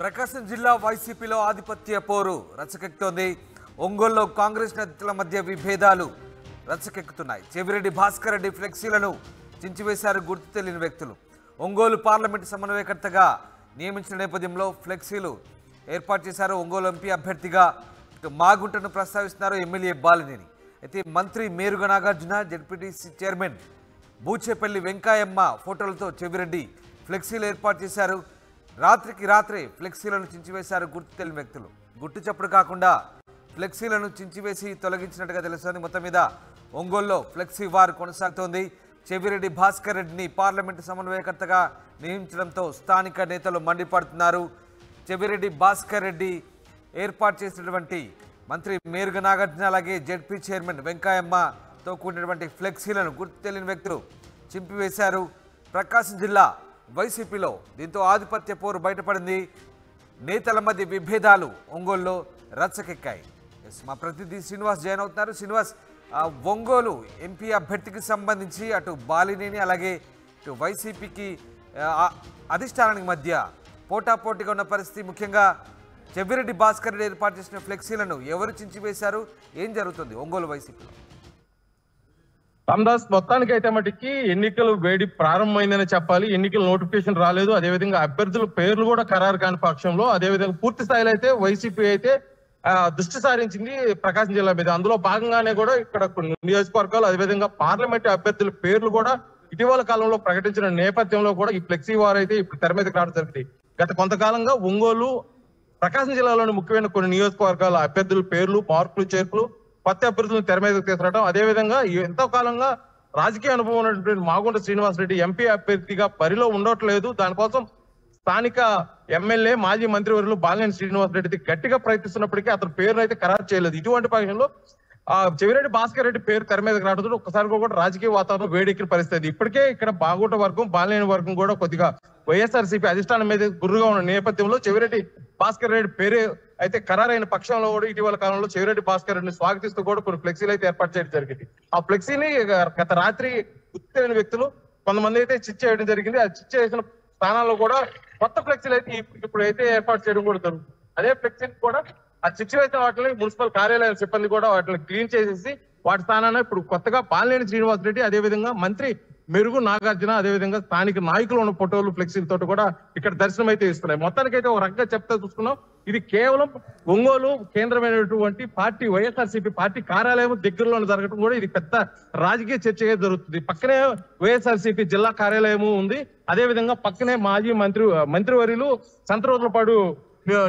ప్రకాశం జిల్లా వైసీపీలో ఆధిపత్య పోరు రచ్చకెక్కుతోంది. ఒంగోలులో కాంగ్రెస్ నేతల మధ్య విభేదాలు రచ్చకెక్కుతున్నాయి. చెవిరెడ్డి భాస్కర్ రెడ్డి ఫ్లెక్సీలను చించివేశారు గుర్తు తెలియని వ్యక్తులు. ఒంగోలు పార్లమెంటు సమన్వయకర్తగా నియమించిన నేపథ్యంలో ఫ్లెక్సీలు ఏర్పాటు చేశారు. ఒంగోలు ఎంపీ అభ్యర్థిగా మాగుంటను ప్రస్తావిస్తున్నారు ఎమ్మెల్యే బాలినేని. అయితే మంత్రి మేరుగ నాగార్జున, జెడ్పీటీసీ చైర్మన్ బూచేపల్లి వెంకాయమ్మ ఫోటోలతో చెవిరెడ్డి ఫ్లెక్సీలు ఏర్పాటు చేశారు. రాత్రికి రాత్రే ఫ్లెక్సీలను చించివేశారు గుర్తు తెలియని వ్యక్తులు. గుట్టు చప్పుడు కాకుండా ఫ్లెక్సీలను చించివేసి తొలగించినట్టుగా తెలుస్తోంది. మొత్తం మీద ఒంగోలులో ఫ్లెక్సీ వార్ కొనసాగుతోంది. చెవిరెడ్డి భాస్కర్ రెడ్డిని పార్లమెంటు సమన్వయకర్తగా నియమించడంతో స్థానిక నేతలు మండిపడుతున్నారు. చెవిరెడ్డి భాస్కర్ రెడ్డి ఏర్పాటు చేసినటువంటి మంత్రి మేరుగ నాగార్జున అలాగే జెడ్పీ చైర్మన్ వెంకాయమ్మతో కూడినటువంటి ఫ్లెక్సీలను గుర్తు తెలియని వ్యక్తులు చింపివేశారు. ప్రకాశం జిల్లా వైసీపీలో దీంతో ఆధిపత్య పోరు బయటపడింది. నేతల మధ్య విభేదాలు ఒంగోలులో రచ్చకెక్కాయి. మా ప్రతినిధి శ్రీనివాస్ జాయిన్ అవుతున్నారు. శ్రీనివాస్, ఒంగోలు ఎంపీ అభ్యర్థికి సంబంధించి అటు బాలినేని అలాగే ఇటు వైసీపీకి అధిష్టానానికి మధ్య పోటాపోటీగా ఉన్న పరిస్థితి. ముఖ్యంగా చెవిరెడ్డి భాస్కర్ రెడ్డి ఏర్పాటు చేసిన ఫ్లెక్సీలను ఎవరు చించివేశారు, ఏం జరుగుతుంది ఒంగోలు వైసీపీలో? రామదాస్, మొత్తానికి అయితే మటుకి ఎన్నికలు వేడి ప్రారంభమైందని చెప్పాలి. ఎన్నికల నోటిఫికేషన్ రాలేదు. అదేవిధంగా అభ్యర్థుల పేర్లు కూడా ఖరారు కాని పక్షంలో అదేవిధంగా పూర్తి స్థాయిలో అయితే వైసీపీ అయితే దృష్టి సారించింది ప్రకాశం జిల్లా మీద. అందులో భాగంగానే కూడా ఇక్కడ కొన్ని నియోజకవర్గాలు అదేవిధంగా పార్లమెంటు అభ్యర్థుల పేర్లు కూడా ఇటీవల కాలంలో ప్రకటించిన నేపథ్యంలో కూడా ఈ ఫ్లెక్సీ వార్ అయితే ఇప్పుడు తెర మీదకి రావడం జరిగింది. గత కొంతకాలంగా ఒంగోలు, ప్రకాశం జిల్లాలోని ముఖ్యమైన కొన్ని నియోజకవర్గాల అభ్యర్థుల పేర్లు, మార్పులు, చేర్పులు, కొత్త అభ్యర్థులను తెర మీదకి తీసుకురావడం, అదేవిధంగా ఎంతో కాలంగా రాజకీయ అనుభవం ఉన్నటువంటి మాగుంట శ్రీనివాసరెడ్డి ఎంపీ అభ్యర్థిగా బరిలో ఉండట్లేదు. దానికోసం స్థానిక ఎమ్మెల్యే మాజీ మంత్రివర్యులు బాలినేని శ్రీనివాసరెడ్డి గట్టిగా ప్రయత్నిస్తున్నప్పటికీ అతని పేరును అయితే ఖరారు చేయలేదు. ఇటువంటి పక్షంలో చెవిరెడ్డి భాస్కర్ రెడ్డి పేరు తెర మీదకి రావడంతో ఒక్కసారి కూడా రాజకీయ వాతావరణం వేడెక్కిన పరిస్థితి. ఇప్పటికే ఇక్కడ బాగుంట వర్గం, బాలినేని వర్గం కూడా కొద్దిగా వైఎస్ఆర్సీపీ అధిష్టానం మీద గుర్రుగా ఉన్న నేపథ్యంలో చెవిరెడ్డి భాస్కర్ రెడ్డి పేరు అయితే ఖరారైన పక్షంలో కూడా ఇటీవల కాలంలో చెవిరెడ్డి భాస్కర్ రెడ్డిని స్వాగతిస్తూ కూడా కొన్ని ఫ్లెక్సీలు అయితే ఏర్పాటు చేయడం జరిగింది. ఆ ఫ్లెక్సీని గత రాత్రి గుర్తు తెలియని వ్యక్తులు కొంతమంది అయితే చిచ్చు చేయడం జరిగింది. ఆ చిచ్చు చేసిన స్థానాల్లో కూడా కొత్త ఫ్లెక్సీలు అయితే ఇప్పుడైతే ఏర్పాటు చేయడం కూడా జరుగుతుంది. అదే ఫ్లెక్సీ కూడా ఆ చిచ్చు వేసిన వాటిని మున్సిపల్ కార్యాలయాల సిబ్బంది కూడా వాటిని క్లీన్ చేసేసి వాటి స్థానాన్ని ఇప్పుడు కొత్తగా బాలినేని శ్రీనివాసరెడ్డి, అదేవిధంగా మంత్రి మెరుగు నాగార్జున, అదేవిధంగా స్థానిక నాయకులు ఉన్న ఫోటోలు, ఫ్లెక్సీలతో కూడా ఇక్కడ దర్శనం అయితే ఇస్తున్నాయి. మొత్తానికైతే ఒక రకంగా చెప్తా చూసుకున్నాం, ఇది కేవలం ఒంగోలు కేంద్రమైనటువంటి పార్టీ వైఎస్ఆర్సీపీ పార్టీ కార్యాలయం దగ్గరలో జరగడం కూడా ఇది పెద్ద రాజకీయ చర్చగా జరుగుతుంది. పక్కనే వైఎస్ఆర్సీపీ జిల్లా కార్యాలయము ఉంది. అదేవిధంగా పక్కనే మాజీ మంత్రివర్యులు సంతరోజులపాడు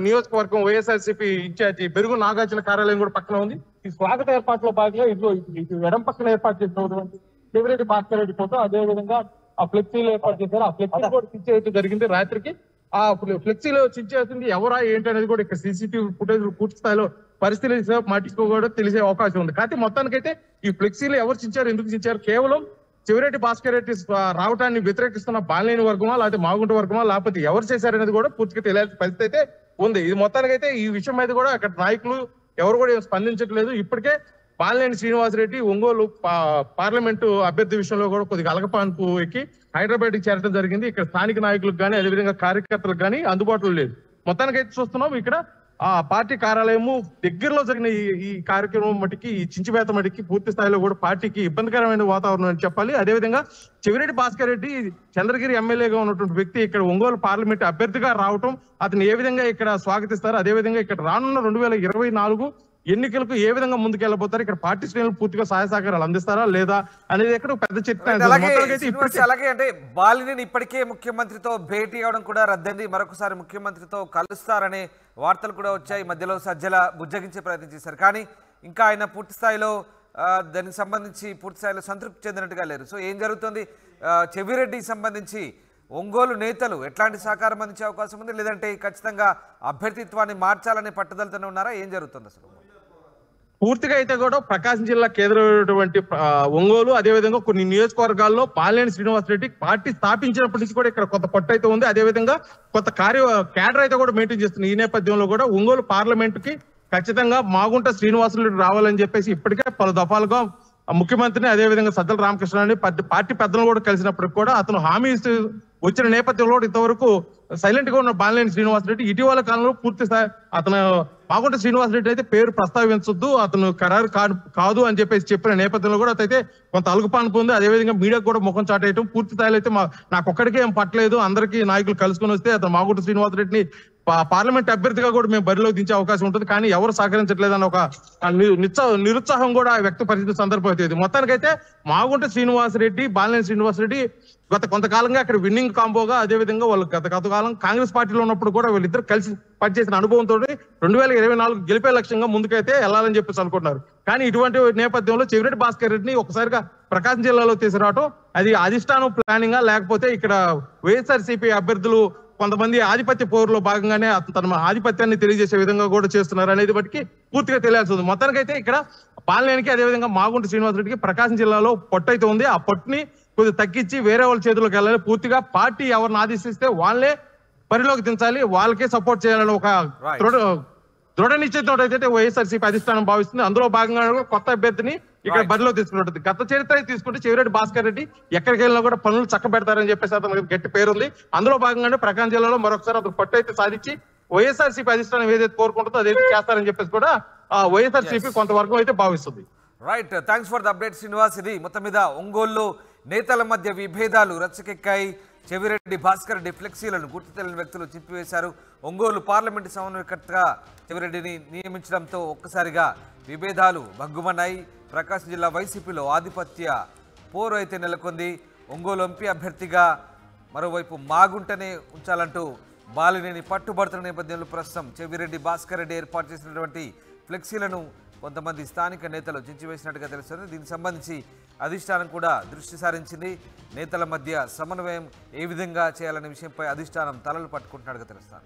నియోజకవర్గం వైఎస్ఆర్సీపీ ఇన్ఛార్జి మెరుగు నాగార్జున కార్యాలయం కూడా పక్కన ఉంది. ఈ స్వాగత ఏర్పాట్ల భాగంగా ఇటు ఎడం పక్కన ఏర్పాటు చేసినటువంటి చెవిరెడ్డి భాస్కర్ రెడ్డి ఫోటో, అదేవిధంగా ఆ ఫ్లెక్సీలు ఏర్పాటు చేశారు. ఆ ఫ్లెక్సీ కూడా చించేయడం జరిగింది రాత్రికి. ఆ ఫ్లెక్సీలో చించేస్తుంది ఎవరా ఏంటి అనేది కూడా ఇక్కడ సీసీటీవీ ఫుటేజ్ పూర్తి స్థాయిలో పరిస్థితి మాటించుకోవడం తెలిసే అవకాశం ఉంది. కాకపోతే మొత్తానికైతే ఈ ఫ్లెక్సీలు ఎవరు చించారు, ఎందుకు చించారు, కేవలం చెవిరెడ్డి భాస్కర్ రెడ్డి రావటాన్ని వ్యతిరేకిస్తున్న బాలినేని వర్గమా, లేకపోతే మాగుంట వర్గమా, లేకపోతే ఎవరు చేశారనేది కూడా పూర్తిగా తెలియాల్సిన పరిస్థితి అయితే ఉంది. ఇది మొత్తానికైతే ఈ విషయం మీద కూడా అక్కడ నాయకులు ఎవరు కూడా స్పందించట్లేదు. ఇప్పటికే బాలినేని శ్రీనివాసరెడ్డి ఒంగోలు పార్లమెంటు అభ్యర్థి విషయంలో కూడా కొద్దిగా అలగపాన్పు ఎక్కి హైదరాబాద్ కి చేరడం జరిగింది. ఇక్కడ స్థానిక నాయకులకు కానీ అదేవిధంగా కార్యకర్తలకు కానీ అందుబాటులో లేదు. మొత్తానికైతే చూస్తున్నాం ఇక్కడ ఆ పార్టీ కార్యాలయము దగ్గరలో జరిగిన ఈ కార్యక్రమం మటుకి, ఈ చించివేత మటుకి పూర్తి స్థాయిలో కూడా పార్టీకి ఇబ్బందికరమైన వాతావరణం అని చెప్పాలి. అదేవిధంగా చెవిరెడ్డి భాస్కర్ రెడ్డి చంద్రగిరి ఎమ్మెల్యేగా ఉన్నటువంటి వ్యక్తి ఇక్కడ ఒంగోలు పార్లమెంట్ అభ్యర్థిగా రావటం, అతను ఏ విధంగా ఇక్కడ స్వాగతిస్తారు, అదేవిధంగా ఇక్కడ రానున్న 2024 ఎన్నికలకు ఏ విధంగా ముందుకెళ్ళబోతారు, ఇక్కడ పార్టీ శ్రేణులు పూర్తిగా సహాయ సహకారాలు అందిస్తారా లేదా అనేది ఎక్కడ పెద్ద చర్చ. అలాగే అంటే బాలినేని ఇప్పటికే ముఖ్యమంత్రితో భేటీ అవడం కూడా రద్దండి, మరొకసారి ముఖ్యమంత్రితో కలుస్తారనే వార్తలు కూడా వచ్చాయి. మధ్యలో సజ్జల బుజ్జగించే ప్రయత్నం చేశారు, కానీ ఇంకా ఆయన పూర్తి స్థాయిలో దానికి సంబంధించి పూర్తి స్థాయిలో సంతృప్తి చెందినట్టుగా లేరు. సో ఏం జరుగుతుంది, చెవిరెడ్డికి సంబంధించి ఒంగోలు నేతలు ఎట్లాంటి సహకారం అందించే అవకాశం ఉంది, లేదంటే ఖచ్చితంగా అభ్యర్థిత్వాన్ని మార్చాలనే పట్టుదలతోనే ఉన్నారా, ఏం జరుగుతుంది అసలు? పూర్తిగా అయితే కూడా ప్రకాశం జిల్లా కేంద్రమైనటువంటి ఒంగోలు, అదేవిధంగా కొన్ని నియోజకవర్గాల్లో బాలినేని శ్రీనివాసరెడ్డి పార్టీ స్థాపించినప్పటి నుంచి కూడా ఇక్కడ కొత్త పట్టు అయితే ఉంది. అదేవిధంగా కొత్త క్యాడర్ అయితే కూడా మెయింటైన్ చేస్తుంది. ఈ నేపథ్యంలో కూడా ఒంగోలు పార్లమెంటుకి ఖచ్చితంగా మాగుంట శ్రీనివాసరెడ్డి రావాలని చెప్పేసి ఇప్పటికే పలు దఫాలుగా ముఖ్యమంత్రిని అదేవిధంగా సజ్జల రామకృష్ణని పార్టీ పెద్దలను కూడా కలిసినప్పటికి కూడా అతను హామీ ఇస్తూ వచ్చిన నేపథ్యంలో ఇంతవరకు సైలెంట్ గా ఉన్న బాలినేని శ్రీనివాసరెడ్డి ఇటీవల కాలంలో పూర్తి స్థాయి అతను మాగుంట శ్రీనివాసరెడ్డి అయితే పేరు ప్రస్తావించొద్దు, అతను ఖరారు కాదు అని చెప్పిన నేపథ్యంలో కూడా అతైతే కొంత అలుగుపాను పొంది అదేవిధంగా మీడియాకు కూడా ముఖం చాటేయటం, పూర్తి స్థాయిలో అయితే నాకు ఒక్కడికే ఏం పట్టలేదు, అందరికీ నాయకులు కలుసుకొని వస్తే అతను మాగుంట శ్రీనివాసరెడ్డిని పార్లమెంట్ అభ్యర్థిగా కూడా మేము బరిలో దించే అవకాశం ఉంటుంది, కానీ ఎవరు సహకరించట్లేదని ఒక నిరుత్సాహం కూడా వ్యక్తపరిచిన సందర్భం అయితే. మొత్తానికైతే మాగుంట శ్రీనివాసరెడ్డి బాలినేని శ్రీనివాసరెడ్డి గత కొంతకాలంగా అక్కడ విన్నింగ్ కాంబోగా, అదేవిధంగా వాళ్ళు కొంతకాలం కాంగ్రెస్ పార్టీలో ఉన్నప్పుడు కూడా వీళ్ళిద్దరు కలిసి పనిచేసిన అనుభవంతో 2024 గెలిపే లక్ష్యంగా ముందుకైతే వెళ్ళాలని చెప్పేసి అనుకుంటున్నారు. కానీ ఇటువంటి నేపథ్యంలో చెవిరెడ్డి భాస్కర్ రెడ్డిని ఒకసారిగా ప్రకాశం జిల్లాలో తీసుకురావడం అది అధిష్టానం ప్లానింగా, లేకపోతే ఇక్కడ వైఎస్ఆర్సీపీ అభ్యర్థులు కొంతమంది ఆధిపత్య పోరులో భాగంగానే తన ఆధిపత్యాన్ని తెలియజేసే విధంగా కూడా చేస్తున్నారు అనేది బట్టి పూర్తిగా తెలియాల్సి ఉంది. మొత్తానికైతే ఇక్కడ బాలినేనికి అదేవిధంగా మాగుంట శ్రీనివాసరెడ్డికి ప్రకాశం జిల్లాలో పొట్టు అయితే ఉంది. ఆ పొట్టుని కొద్దిగా తగ్గించి వేరే వాళ్ళ చేతుల్లోకి వెళ్ళాలి, పూర్తిగా పార్టీ ఎవరిని ఆదేశిస్తే వాళ్ళే బరిలోకి దించాలి, వాళ్ళకే సపోర్ట్ చేయాలని ఒక దృఢ నిశ్చయంతో అయితే వైఎస్ఆర్సీపీ అధిష్టానం భావిస్తుంది. అందులో భాగంగా కొత్త అభ్యర్థిని ఇక్కడ బరిలో తీసుకున్నట్టు గత చరిత్ర తీసుకుంటే చెవిరెడ్డి భాస్కర్ రెడ్డి ఎక్కడికి వెళ్ళినా కూడా పనులు చక్కబెడతారని చెప్పేసి అతనికి గట్టి పేరుంది. అందులో భాగంగానే ప్రకాశం జిల్లాలో మరొకసారి అతను పట్టు అయితే సాధించి వైఎస్ఆర్సీపీ అధిష్టానం ఏదైతే కోరుకుంటుందో అదైతే చేస్తారని చెప్పేసి కూడా వైఎస్ఆర్సీపీ కొంతవరకు అయితే భావిస్తుంది. Right, thanks for the update Srinivas. ఇది మొత్తం మీద ఒంగోలులో నేతల మధ్య విభేదాలు రచ్చకెక్కాయి. చెవిరెడ్డి భాస్కర్ రెడ్డి ఫ్లెక్సీలను గుర్తు తెలియని వ్యక్తులు చింపివేశారు. ఒంగోలు పార్లమెంటు సమన్వయకర్తగా చెవిరెడ్డిని నియమించడంతో ఒక్కసారిగా విభేదాలు భగ్గుమన్నాయి. ప్రకాశం జిల్లా వైసీపీలో ఆధిపత్య పోరు అయితే నెలకొంది. ఒంగోలు ఎంపీ అభ్యర్థిగా మరోవైపు మాగుంటనే ఉంచాలంటూ బాలినేని పట్టుబడుతున్న నేపథ్యంలో ప్రస్తుతం చెవిరెడ్డి భాస్కర్ రెడ్డి ఏర్పాటు చేసినటువంటి ఫ్లెక్సీలను కొంతమంది స్థానిక నేతలు చించివేసినట్టుగా తెలుస్తుంది. దీనికి సంబంధించి అధిష్టానం కూడా దృష్టి సారించింది. నేతల మధ్య సమన్వయం ఏ విధంగా చేయాలనే విషయంపై అధిష్టానం తలలు పట్టుకుంటున్నట్టుగా తెలుస్తుంది.